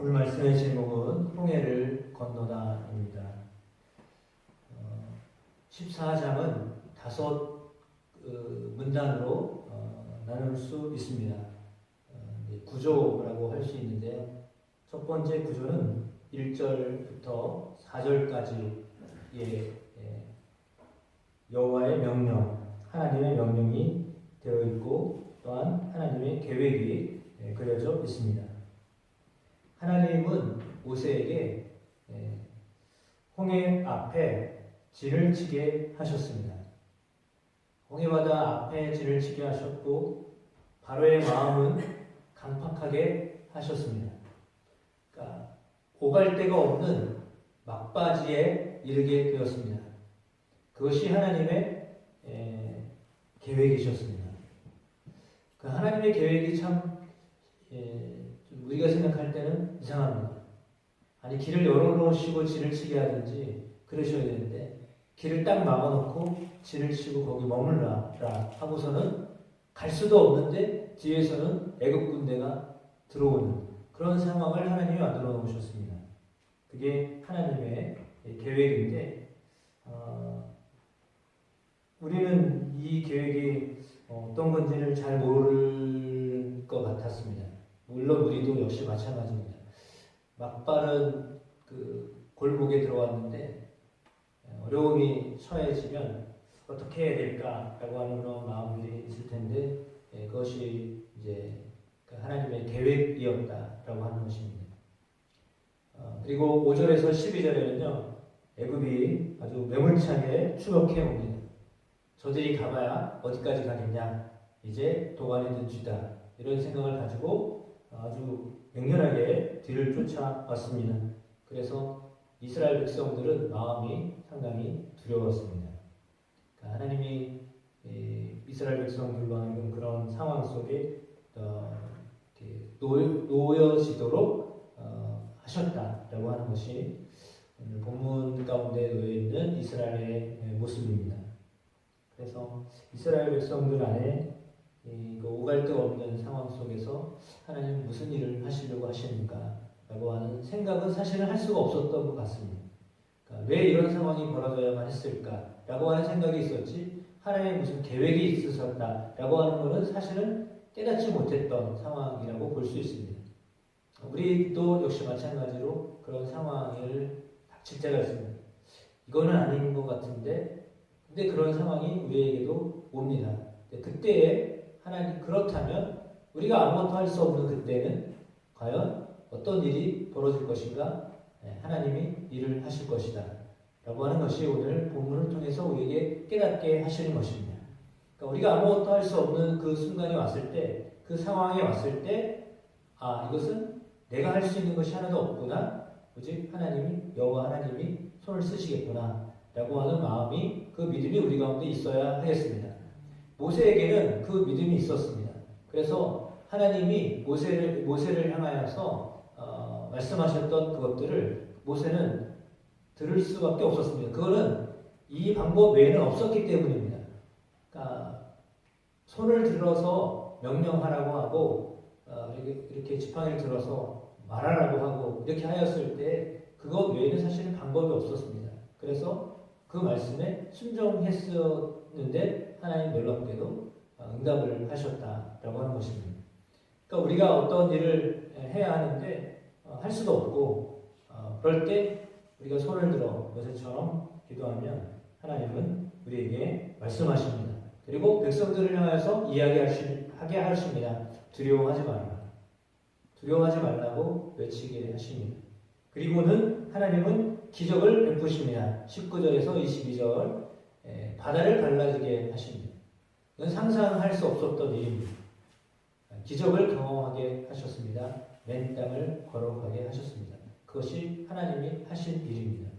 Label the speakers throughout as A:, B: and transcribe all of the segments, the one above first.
A: 오늘 말씀의 제목은 홍해를 건너다입니다. 14장은 다섯 문단으로 나눌 수 있습니다. 구조라고 할 수 있는데요. 첫 번째 구조는 1절부터 4절까지의 여호와의 명령, 하나님의 명령이 되어 있고 또한 하나님의 계획이 그려져 있습니다. 하나님은 모세에게 홍해 앞에 진을 치게 하셨습니다. 홍해바다 앞에 진을 치게 하셨고 바로의 마음은 강팍하게 하셨습니다. 그러니까 오갈 데가 없는 막바지에 이르게 되었습니다. 그것이 하나님의 계획이셨습니다. 그 하나님의 계획이 참 우리가 생각할 때는 이상합니다. 아니 길을 열어놓으시고 진을 치게 하든지 그러셔야 되는데 길을 딱 막아놓고 진을 치고 거기 머물라 하고서는 갈 수도 없는데 뒤에서는 애국 군대가 들어오는 그런 상황을 하나님이 만들어 놓으셨습니다. 그게 하나님의 계획인데 우리는 이 계획이 어떤 건지를 잘 모를 것 같았습니다. 물론 우리도 역시 마찬가지입니다. 막바른 그 골목에 들어왔는데 어려움이 처해지면 어떻게 해야 될까라고 하는 그런 마음들이 있을 텐데 그것이 이제 하나님의 계획이었다라고 하는 것입니다. 그리고 5절에서 12절에는요 애굽이 아주 매몰차게 추격해 옵니다. 저들이 가봐야 어디까지 가겠냐, 이제 도관에 든쥐다, 이런 생각을 가지고 아주 맹렬하게 뒤를 쫓아왔습니다. 그래서 이스라엘 백성들은 마음이 상당히 두려웠습니다. 그러니까 하나님이 이스라엘 백성들과 하여금 그런 상황 속에 놓여지도록 하셨다라고 하는 것이 오늘 본문 가운데 놓여있는 이스라엘의 모습입니다. 그래서 이스라엘 백성들 안에 오갈 데 없는 상황 속에서 하나님은 무슨 일을 하시려고 하시는가 라고 하는 생각은 사실은 할 수가 없었던 것 같습니다. 그러니까 왜 이런 상황이 벌어져야만 했을까 라고 하는 생각이 있었지 하나님의 무슨 계획이 있으셨다 라고 하는 것은 사실은 깨닫지 못했던 상황이라고 볼 수 있습니다. 우리도 역시 마찬가지로 그런 상황을 닥칠 때가 있습니다. 이거는 아닌 것 같은데 근데 그런 상황이 우리에게도 옵니다. 그때에 하나님 그렇다면 우리가 아무것도 할 수 없는 그때는 과연 어떤 일이 벌어질 것인가? 하나님이 일을 하실 것이다 라고 하는 것이 오늘 본문을 통해서 우리에게 깨닫게 하시는 것입니다. 그러니까 우리가 아무것도 할 수 없는 그 순간이 왔을 때, 그 상황이 왔을 때 이것은 내가 할 수 있는 것이 하나도 없구나, 오직 하나님이, 여호와 하나님이 손을 쓰시겠구나 라고 하는 마음이, 그 믿음이 우리 가운데 있어야 하겠습니다. 모세에게는 그 믿음이 있었습니다. 그래서 하나님이 모세를 향하여서 말씀하셨던 그것들을 모세는 들을 수밖에 없었습니다. 그거는 이 방법 외에는 없었기 때문입니다. 그러니까 손을 들어서 명령하라고 하고 이렇게 지팡이를 들어서 말하라고 하고 이렇게 하였을 때 그것 외에는 사실은 방법이 없었습니다. 그래서 그 말씀에 순종했었는데 하나님 놀랍게도 응답을 하셨다라고 하는 것입니다. 그러니까 우리가 어떤 일을 해야 하는데 할 수도 없고 그럴 때 우리가 손을 들어 모세처럼 기도하면 하나님은 우리에게 말씀하십니다. 그리고 백성들을 향해서 이야기하게 하십니다. 두려워하지 말라. 두려워하지 말라고 외치게 하십니다. 그리고는 하나님은 기적을 베푸십니다. 19절에서 22절 바다를 갈라지게 하십니다. 이건 상상할 수 없었던 일입니다. 기적을 경험하게 하셨습니다. 맨 땅을 걸어가게 하셨습니다. 그것이 하나님이 하신 일입니다.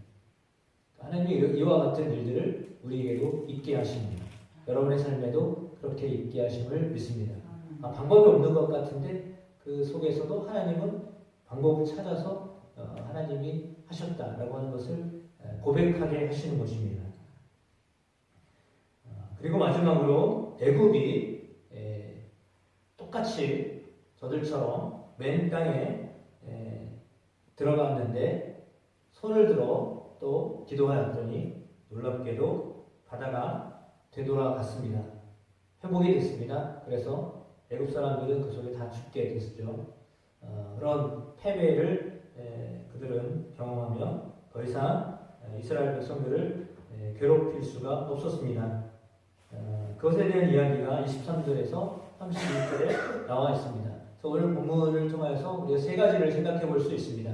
A: 하나님이 이와 같은 일들을 우리에게도 있게 하십니다. 여러분의 삶에도 그렇게 있게 하심을 믿습니다. 방법이 없는 것 같은데 그 속에서도 하나님은 방법을 찾아서 하나님이 하셨다라고 하는 것을 고백하게 하시는 것입니다. 그리고 마지막으로 애굽이 똑같이 저들처럼 맨 땅에 들어갔는데 손을 들어 또 기도하였더니 놀랍게도 바다가 되돌아갔습니다. 회복이 됐습니다. 그래서 애굽 사람들은 그 속에 다 죽게 됐죠. 그런 패배를 그들은 경험하며 더 이상 이스라엘 백성들을 괴롭힐 수가 없었습니다. 그것에 대한 이야기가 23절에서 31절에 나와 있습니다. 그래서 오늘 본문을 통해서 우리가 세 가지를 생각해 볼 수 있습니다.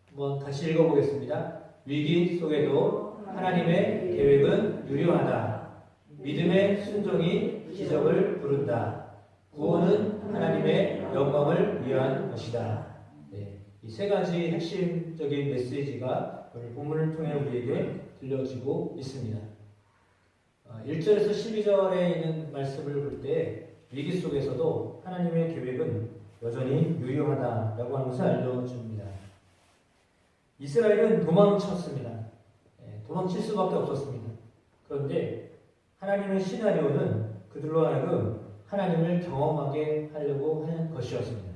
A: 한번 같이 읽어보겠습니다. 위기 속에도 하나님의 계획은 유효하다. 믿음의 순종이 기적을 부른다. 구원은 하나님의 영광을 위한 것이다. 네, 이 세 가지 핵심적인 메시지가 오늘 본문을 통해 우리에게 들려지고 있습니다. 1절에서 12절에 있는 말씀을 볼 때 위기 속에서도 하나님의 계획은 여전히 유효하다라고 하는 것을 알려줍니다. 이스라엘은 도망쳤습니다. 도망칠 수밖에 없었습니다. 그런데 하나님의 시나리오는 그들로 하여금 하나님을 경험하게 하려고 하는 것이었습니다.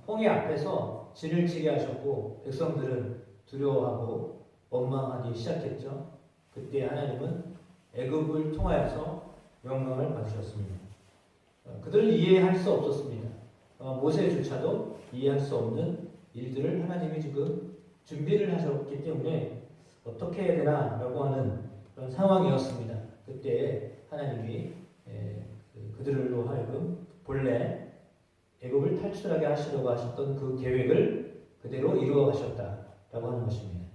A: 홍해 앞에서 진을 치게 하셨고 백성들은 두려워하고 원망하기 시작했죠. 그때 하나님은 애굽을 통하여서 명령을 받으셨습니다. 그들은 이해할 수 없었습니다. 모세조차도 이해할 수 없는 일들을 하나님이 지금 준비를 하셨기 때문에 어떻게 해야 되나 라고 하는 그런 상황이었습니다. 그때 하나님이 그들로 하여금 본래 애굽을 탈출하게 하시려고 하셨던 그 계획을 그대로 이루어 가셨다라고 하는 것입니다.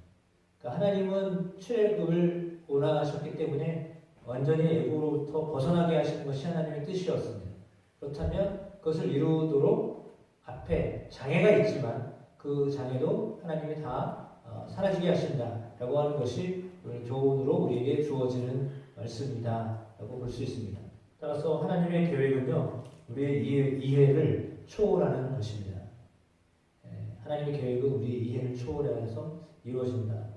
A: 그러니까 하나님은 출애굽을 원하셨기 때문에 완전히 애굽으로부터 벗어나게 하시는 것이 하나님의 뜻이었습니다. 그렇다면 그것을 이루도록 앞에 장애가 있지만 그 장애도 하나님이 다 사라지게 하신다라고 하는 것이 오늘 교훈으로 우리에게 주어지는 말씀이다라고 볼 수 있습니다. 따라서 하나님의 계획은요, 우리의 이해를 초월하는 것입니다. 하나님의 계획은 우리의 이해를 초월해서 이루어진다.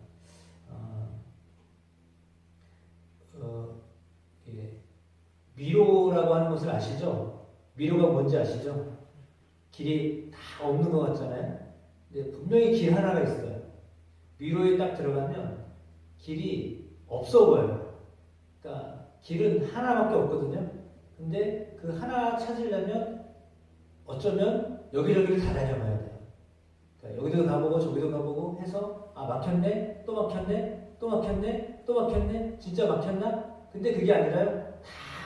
A: 미로라고 하는 것을 아시죠? 미로가 뭔지 아시죠? 길이 다 없는 것 같잖아요. 근데 분명히 길 하나가 있어요. 미로에 딱 들어가면 길이 없어 보여요. 그러니까 길은 하나밖에 없거든요. 근데 그 하나 찾으려면 어쩌면 여기저기를 다 다녀봐야 돼요. 그러니까 여기도 가보고 저기도 가보고 해서 막혔네, 또 막혔네, 또 막혔네, 또 막혔네, 진짜 막혔나? 근데 그게 아니라요.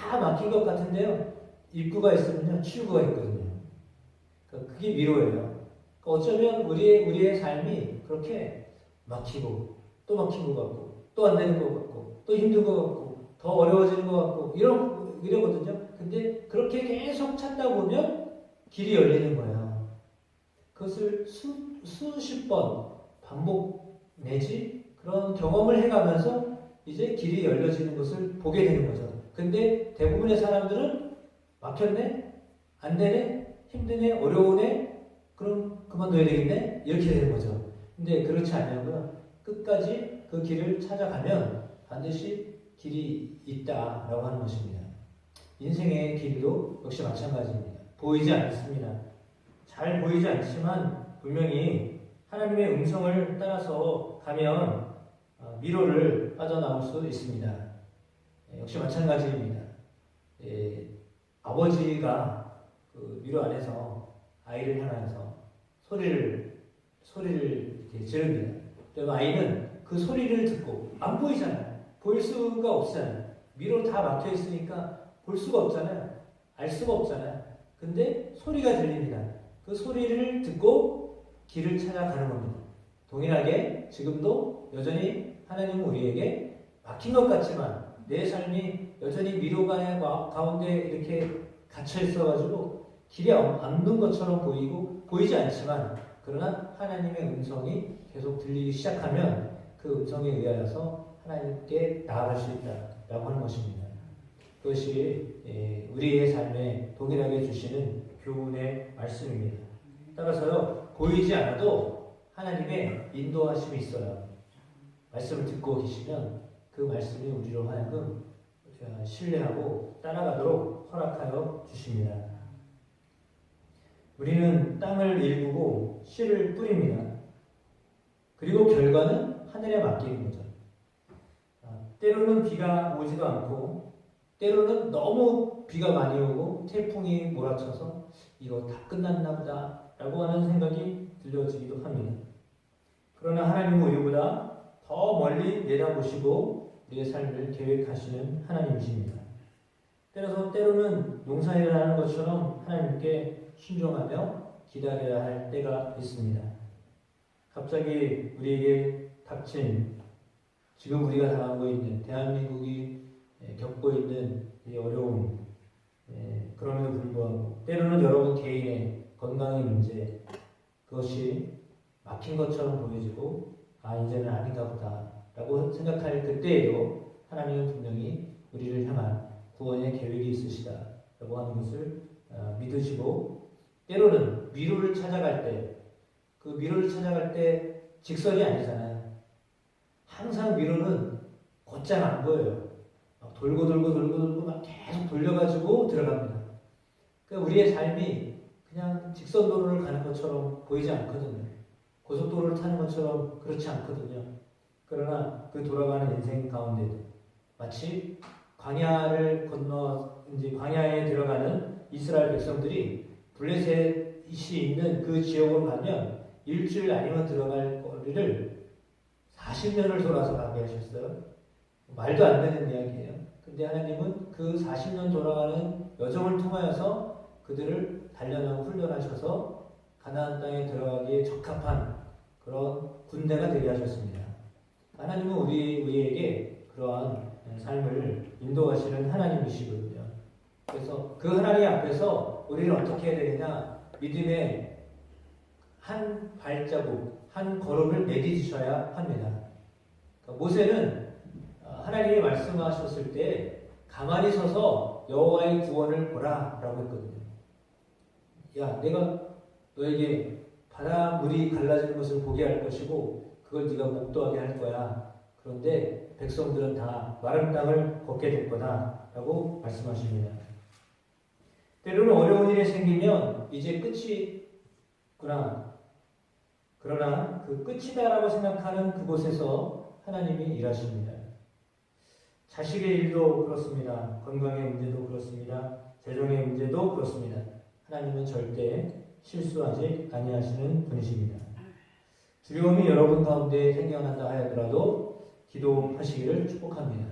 A: 다 막힌 것 같은데요. 입구가 있으면요, 출구가 있거든요. 그러니까 그게 미로예요. 그러니까 어쩌면 우리의 삶이 그렇게 막히고 또 막힌 것 같고 또 안 되는 것 같고 또 힘든 것 같고 더 어려워지는 것 같고 이러거든요. 근데 그렇게 계속 찾다 보면 길이 열리는 거예요. 그것을 수십 번 반복 내지 그런 경험을 해가면서 이제 길이 열려지는 것을 보게 되는 거죠. 근데 대부분의 사람들은 막혔네? 안 되네? 힘드네? 어려우네? 그럼 그만둬야 되겠네? 이렇게 되는 거죠. 근데 그렇지 않냐고요. 끝까지 그 길을 찾아가면 반드시 길이 있다라고 하는 것입니다. 인생의 길도 역시 마찬가지입니다. 보이지 않습니다. 잘 보이지 않지만 분명히 하나님의 음성을 따라서 가면 미로를 빠져나올 수 있습니다. 역시 마찬가지입니다. 아버지가 그 미로 안에서 아이를 향해서 소리를 이렇게 지릅니다. 그럼 아이는 그 소리를 듣고 안 보이잖아요. 보일 수가 없잖아요. 미로 다 막혀 있으니까 볼 수가 없잖아요. 알 수가 없잖아요. 근데 소리가 들립니다. 그 소리를 듣고 길을 찾아가는 겁니다. 동일하게 지금도 여전히 하나님은 우리에게 막힌 것 같지만 내 삶이 여전히 미로가 가운데 이렇게 갇혀 있어가지고 길이 없는 것처럼 보이지 않지만 그러나 하나님의 음성이 계속 들리기 시작하면 그 음성에 의하여서 하나님께 나아갈 수 있다라고 하는 것입니다. 그것이 우리의 삶에 동일하게 주시는 교훈의 말씀입니다. 따라서요, 보이지 않아도 하나님의 인도하심이 있어요. 말씀을 듣고 계시면 그 말씀이 우리로 하여금 신뢰하고 따라가도록 허락하여 주십니다. 우리는 땅을 일구고 씨를 뿌립니다. 그리고 결과는 하늘에 맡기는 거죠. 때로는 비가 오지도 않고 때로는 너무 비가 많이 오고 태풍이 몰아쳐서 이거 다 끝났나 보다 라고 하는 생각이 들려지기도 합니다. 그러나 하나님은 우리보다 더 멀리 내다보시고 우리의 삶을 계획하시는 하나님이십니다. 때로는 농사일을 하는 것처럼 하나님께 순종하며 기다려야 할 때가 있습니다. 갑자기 우리에게 닥친 지금 우리가 당하고 있는 대한민국이 겪고 있는 이 어려움, 그럼에도 불구하고 때로는 여러분 개인의 건강의 문제, 그것이 막힌 것처럼 보여지고 이제는 아닌가 보다 라고 생각할 그때에도 하나님은 분명히 우리를 향한 구원의 계획이 있으시다 라고 하는 것을 믿으시고, 때로는 미로를 찾아갈 때, 그 미로를 찾아갈 때 직선이 아니잖아요. 항상 미로는 곧장 안 보여요. 막 돌고 막 계속 돌려가지고 들어갑니다. 그러니까 우리의 삶이 그냥 직선도로를 가는 것처럼 보이지 않거든요. 고속도로를 타는 것처럼 그렇지 않거든요. 그러나 그 돌아가는 인생 가운데도 마치 광야를 건너 이제 광야에 들어가는 이스라엘 백성들이 블레셋이 있는 그 지역으로 가면 일주일 아니면 들어갈 거리를 40년을 돌아서 가게 하셨어요. 말도 안 되는 이야기예요. 근데 하나님은 그 40년 돌아가는 여정을 통하여서 그들을 단련하고 훈련하셔서 가나안 땅에 들어가기에 적합한 그런 군대가 되게 하셨습니다. 하나님은 우리에게 그러한 삶을 인도하시는 하나님이시거든요. 그래서 그 하나님 앞에서 우리는 어떻게 해야 되느냐? 믿음의 한 발자국, 한 걸음을 내딛으셔야 합니다. 그러니까 모세는 하나님이 말씀하셨을 때 가만히 서서 여호와의 구원을 보라 라고 했거든요. 야, 내가 너에게 바닷물이 갈라지는 것을 보게 할 것이고 그걸 네가 목도하게 할 거야. 그런데 백성들은 다 마른 땅을 걷게 될 거다 라고 말씀하십니다. 때로는 어려운 일이 생기면 이제 끝이구나. 그러나 그 끝이다라고 생각하는 그곳에서 하나님이 일하십니다. 자식의 일도 그렇습니다. 건강의 문제도 그렇습니다. 재정의 문제도 그렇습니다. 하나님은 절대 실수하지 아니하시는 분이십니다. 두려움이 여러분 가운데 생겨난다 하더라도 기도하시기를 축복합니다.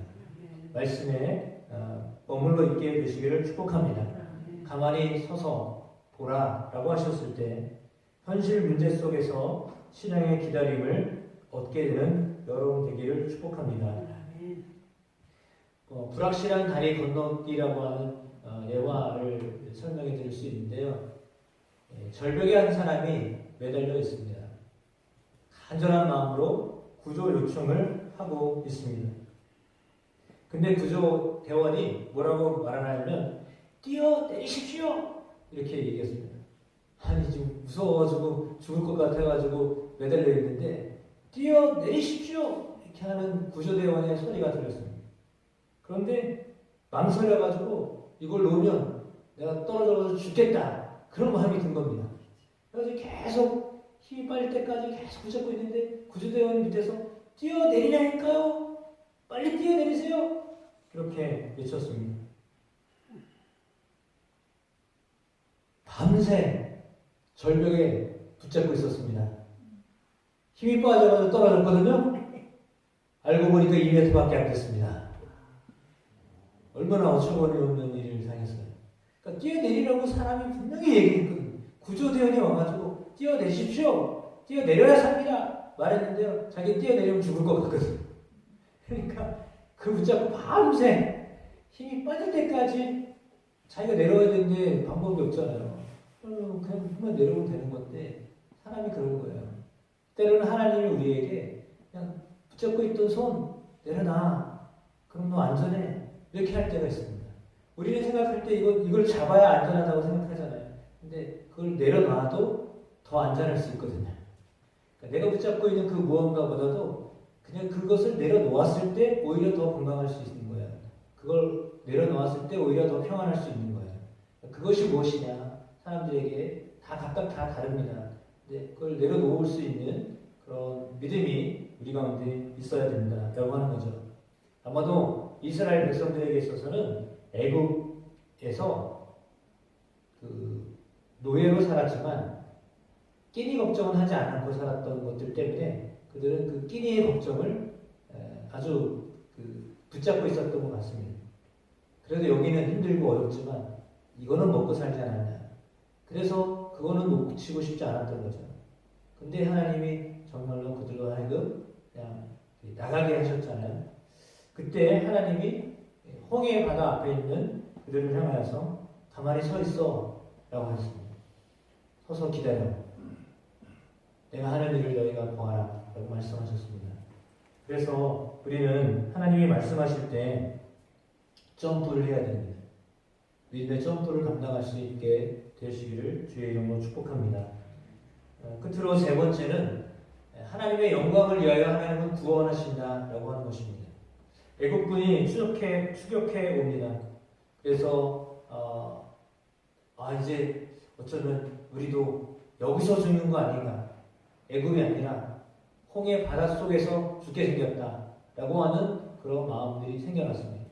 A: 말씀에 머물러 있게 되시기를 축복합니다. 가만히 서서 보라라고 하셨을 때 현실 문제 속에서 신앙의 기다림을 얻게 되는 여러분 되기를 축복합니다. 불확실한 다리 건너기라고 하는 예화를 설명해 드릴 수 있는데요. 절벽에 한 사람이 매달려 있습니다. 간절한 마음으로 구조 요청을 하고 있습니다. 근데 구조 대원이 뭐라고 말하냐면 뛰어내리십시오! 이렇게 얘기했습니다. 아니 지금 무서워가지고 죽을 것 같아가지고 매달려 있는데 뛰어내리십시오! 이렇게 하는 구조대원의 소리가 들렸습니다. 그런데 망설여가지고 이걸 놓으면 내가 떨어져서 죽겠다. 그런 마음이 든 겁니다. 그래서 계속 힘이 빠질 때까지 계속 붙잡고 있는데 구조대원이 밑에서 뛰어내리라니까요. 빨리 뛰어내리세요. 그렇게 외쳤습니다. 밤새 절벽에 붙잡고 있었습니다. 힘이 빠져서 떨어졌거든요. 알고 보니까 2m밖에 안 됐습니다. 얼마나 어처구니 없는 일을 당했어요. 그러니까 뛰어내리라고 사람이 분명히 얘기했거든요. 구조대원이 와가지고 뛰어내십시오. 뛰어내려야 삽니다. 말했는데요. 자기 뛰어내리면 죽을 것 같거든요. 그러니까 그 붙잡고 밤새 힘이 빠질 때까지 자기가 내려와야 되는데 방법이 없잖아요. 그냥 그만 내려오면 되는 건데 사람이 그런 거예요. 때로는 하나님이 우리에게 그냥 붙잡고 있던 손 내려놔. 그럼 너 안전해. 이렇게 할 때가 있습니다. 우리는 생각할 때 이걸 잡아야 안전하다고 생각하잖아요. 근데 그걸 내려놔도 더 안전할 수 있거든요. 그러니까 내가 붙잡고 있는 그 무언가보다도 그냥 그것을 내려놓았을 때 오히려 더 건강할 수 있는 거예요. 그걸 내려놓았을 때 오히려 더 평안할 수 있는 거예요. 그것이 무엇이냐? 사람들에게 다 각각 다 다릅니다. 근데 그걸 내려놓을 수 있는 그런 믿음이 우리 가운데 있어야 된다라고 하는 거죠. 아마도 이스라엘 백성들에게 있어서는 애굽에서 그 노예로 살았지만 끼니 걱정은 하지 않고 살았던 것들 때문에 그들은 그 끼니의 걱정을 아주 붙잡고 있었던 것 같습니다. 그래도 여기는 힘들고 어렵지만 이거는 먹고 살지 않았냐. 그래서 그거는 놓치고 싶지 않았던 거죠. 근데 하나님이 정말로 그들로 하여금 그냥 나가게 하셨잖아요. 그때 하나님이 홍해 바다 앞에 있는 그들을 향하여서 가만히 서 있어 라고 하셨습니다. 서서 기다려. 내가 하는 일을 너희가 보아라 라고 말씀하셨습니다. 그래서 우리는 하나님이 말씀하실 때 점프를 해야 됩니다. 믿음의 점프를 감당할 수 있게 되시기를 주의 이름으로 축복합니다. 끝으로 세 번째는 하나님의 영광을 위하여 하나님은 구원하신다라고 하는 것입니다. 애국군이 추격해 옵니다. 그래서 이제 어쩌면 우리도 여기서 죽는 거 아닌가? 애굽이 아니라 홍해 바닷속에서 죽게 생겼다라고 하는 그런 마음들이 생겨났습니다.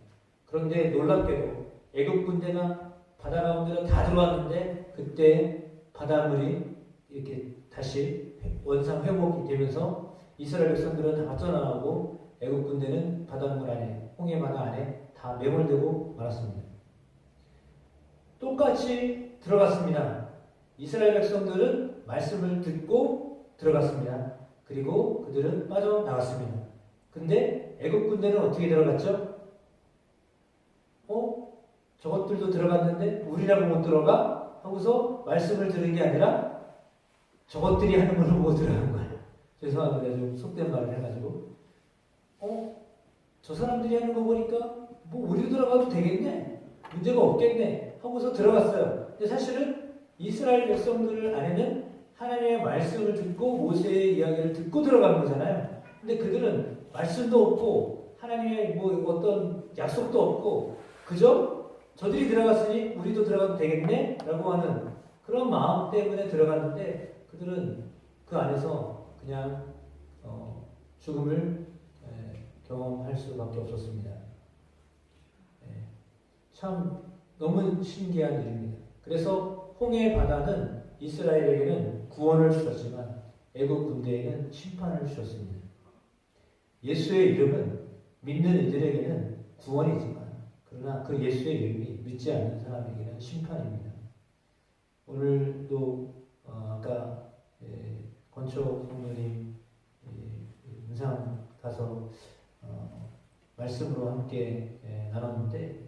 A: 그런데 놀랍게도 애굽 군대가 바다 가운데로 다 들어왔는데 그때 바닷물이 이렇게 다시 원상 회복이 되면서 이스라엘 백성들은 다 빠져나가고 애굽 군대는 바닷물 안에 홍해 바다 안에 다 매몰되고 말았습니다. 똑같이 들어갔습니다. 이스라엘 백성들은 말씀을 듣고 들어갔습니다. 그리고 그들은 빠져나갔습니다. 근데 애굽 군대는 어떻게 들어갔죠? 저것들도 들어갔는데 우리라고 못 들어가? 하고서 말씀을 들은 게 아니라 저것들이 하는 걸 보고 들어간 거예요. 죄송합니다. 좀 속된 말을 해가지고. 저 사람들이 하는 거 보니까 뭐 우리도 들어가도 되겠네. 문제가 없겠네. 하고서 들어갔어요. 근데 사실은 이스라엘 백성들 안에는 하나님의 말씀을 듣고 모세의 이야기를 듣고 들어간 거잖아요. 근데 그들은 말씀도 없고 하나님의 뭐 어떤 약속도 없고 그저 저들이 들어갔으니 우리도 들어가도 되겠네? 라고 하는 그런 마음 때문에 들어갔는데 그들은 그 안에서 그냥 죽음을 경험할 수밖에 없었습니다. 참 너무 신기한 일입니다. 그래서 홍해 바다는 이스라엘에게는 구원을 주셨지만 애국 군대에는 심판을 주셨습니다. 예수의 이름은 믿는 이들에게는 구원이지만 그러나 그 예수의 이름이 믿지 않는 사람에게는 심판입니다. 오늘도 아까 권초 성도님 문상 가서 말씀으로 함께 나눴는데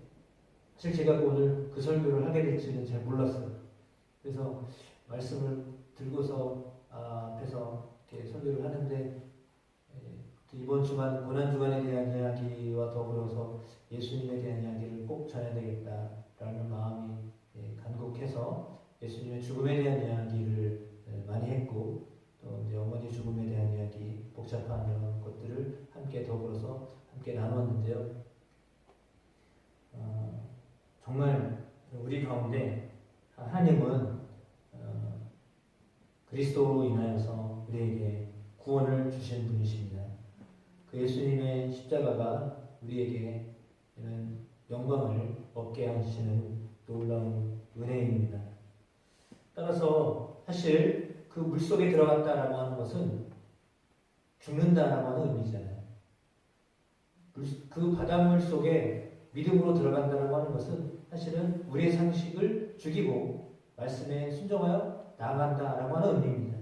A: 사실 제가 오늘 그 설교를 하게 될지는 잘 몰랐어요. 그래서 말씀을 들고서 앞에서 이렇게 설교를 하는데 이번 주간 고난주간에 대한 이야기와 더불어서 예수님에 대한 이야기를 꼭 전해야 되겠다라는 마음이 간곡해서 예수님의 죽음에 대한 이야기를 많이 했고 또 이제 어머니 죽음에 대한 이야기 복잡한 이런 것들을 함께 더불어서 함께 나눴는데요. 정말 우리 가운데 하나님은 그리스도로 인하여서 우리에게 구원을 주신 분이십니다. 그 예수님의 십자가가 우리에게 이런 영광을 얻게 하시는 놀라운 은혜입니다. 따라서 사실 그 물속에 들어갔다라고 하는 것은 죽는다라고 하는 의미잖아요. 그 바닷물 속에 믿음으로 들어간다라고 하는 것은 사실은 우리의 상식을 죽이고 말씀에 순종하여 나아간다라고 하는 의미입니다.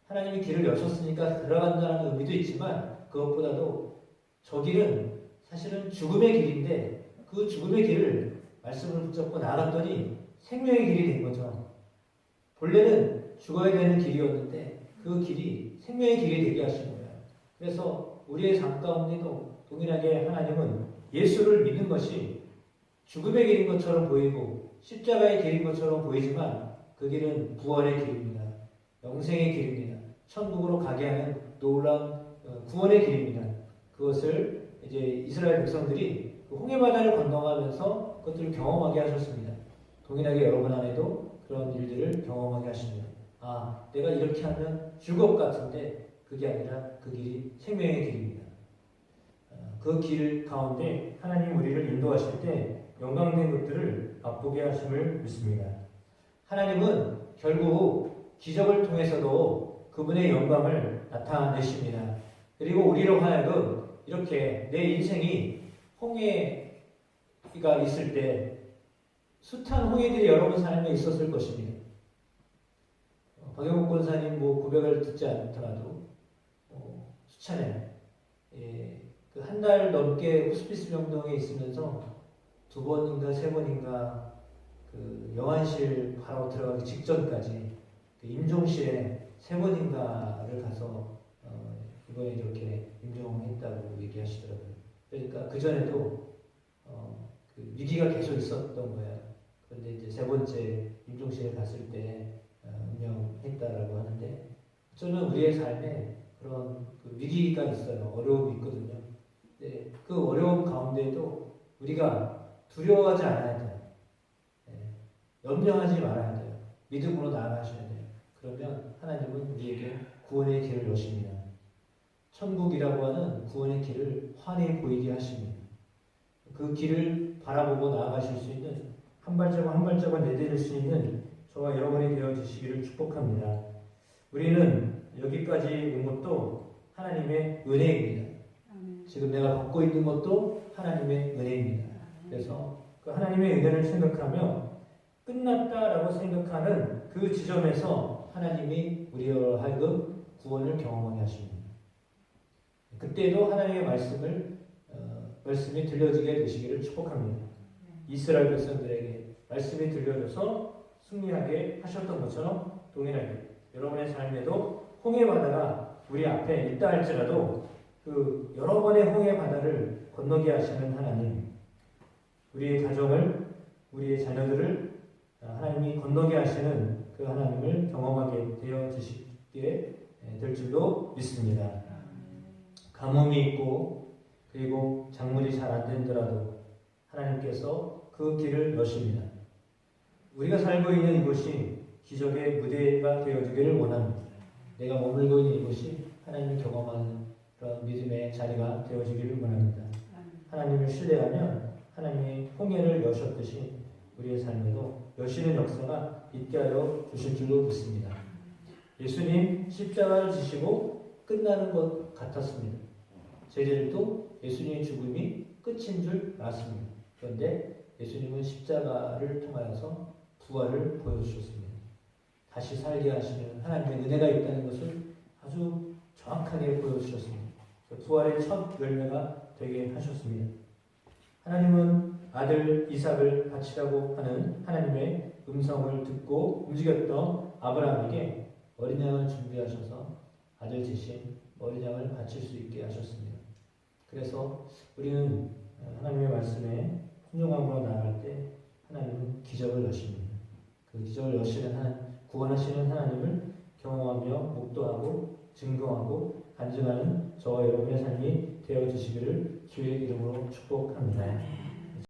A: 하나님이 길을 여셨으니까 들어간다는 의미도 있지만 그것보다도 저 길은 사실은 죽음의 길인데 그 죽음의 길을 말씀을 붙잡고 나아갔더니 생명의 길이 된 거죠. 본래는 죽어야 되는 길이었는데 그 길이 생명의 길이 되게 하신 거예요. 그래서 우리의 삶 가운데도 동일하게 하나님은 예수를 믿는 것이 죽음의 길인 것처럼 보이고 십자가의 길인 것처럼 보이지만 그 길은 부활의 길입니다. 영생의 길입니다. 천국으로 가게 하는 놀라운 구원의 길입니다. 그것을 이제 이스라엘 백성들이 홍해바다를 건너가면서 그것들을 경험하게 하셨습니다. 동일하게 여러분 안에도 그런 일들을 경험하게 하십니다. 내가 이렇게 하면 죽을 것 같은데 그게 아니라 그 길이 생명의 길입니다. 그 길 가운데 하나님 우리를 인도하실 때 영광된 것들을 맛보게 하심을 믿습니다. 하나님은 결국 기적을 통해서도 그분의 영광을 나타내십니다. 그리고 우리로 하여금 이렇게 내 인생이 홍해가 있을 때 숱한 홍해들이 여러분 삶에 있었을 것입니다. 박영욱 권사님 고백을 듣지 않더라도 수차례 그 한 달 넘게 호스피스 병동에 있으면서 2번인가 3번인가 그 영안실 바로 들어가기 직전까지 그 임종실에 3번인가를 가서 이번에 이렇게 임종했다고 얘기하시더라고요. 그러니까 그 전에도 그 위기가 계속 있었던 거예요. 그런데 이제 3번째 임종실에 갔을 때 임명했다라고 하는데, 저는 우리의 삶에 그런 그 위기가 있어요. 어려움이 있거든요. 네, 그 어려움 가운데도 우리가 두려워하지 않아야 돼요. 염려하지 말아야 돼요. 믿음으로 나아가셔야 돼요. 그러면 하나님은 우리에게 구원의 길을 여십니다. 천국이라고 하는 구원의 길을 환히 보이게 하십니다. 그 길을 바라보고 나아가실 수 있는 한 발자국 한 발자국 내디딜 수 있는 저와 여러분이 되어주시기를 축복합니다. 우리는 여기까지 온 것도 하나님의 은혜입니다. 지금 내가 갖고 있는 것도 하나님의 은혜입니다. 그래서 그 하나님의 은혜를 생각하며 끝났다라고 생각하는 그 지점에서 하나님이 우리로 하여금 구원을 경험하게 하십니다. 그때도 하나님의 말씀이 들려지게 되시기를 축복합니다. 이스라엘 백성들에게 말씀이 들려져서 승리하게 하셨던 것처럼 동일하게 여러분의 삶에도 홍해 바다가 우리 앞에 있다 할지라도 그 여러 번의 홍해 바다를 건너게 하시는 하나님, 우리의 가정을, 우리의 자녀들을 하나님이 건너게 하시는 그 하나님을 경험하게 되어 주시게 될 줄로 믿습니다. 가뭄이 있고 그리고 작물이 잘 안 되더라도 하나님께서 그 길을 여십니다. 우리가 살고 있는 이곳이 기적의 무대가 되어주기를 원합니다. 내가 머물고 있는 이곳이 하나님이 경험하는 그런 믿음의 자리가 되어주기를 원합니다. 하나님을 신뢰하면 하나님이 홍해를 여셨듯이 우리의 삶에도 여시는 역사가 있게 하여 주실 줄로 믿습니다. 예수님 십자가를 지시고 끝나는 것 같았습니다. 제자들도 예수님의 죽음이 끝인 줄 알았습니다. 그런데 예수님은 십자가를 통하여서 부활을 보여주셨습니다. 다시 살게 하시는 하나님의 은혜가 있다는 것을 아주 정확하게 보여주셨습니다. 부활의 첫 열매가 되게 하셨습니다. 하나님은 아들 이삭을 바치라고 하는 하나님의 음성을 듣고 움직였던 아브라함에게 어린 양을 준비하셔서 아들 대신 어린 양을 바칠 수 있게 하셨습니다. 그래서 우리는 하나님의 말씀에 순종함으로 나아갈 때 하나님은 기적을 여십니다. 그 기적을 여시는 구원하시는 하나님을 경험하며 목도하고 증거하고 간증하는 저와 여러분의 삶이 되어주시기를 주의 이름으로 축복합니다.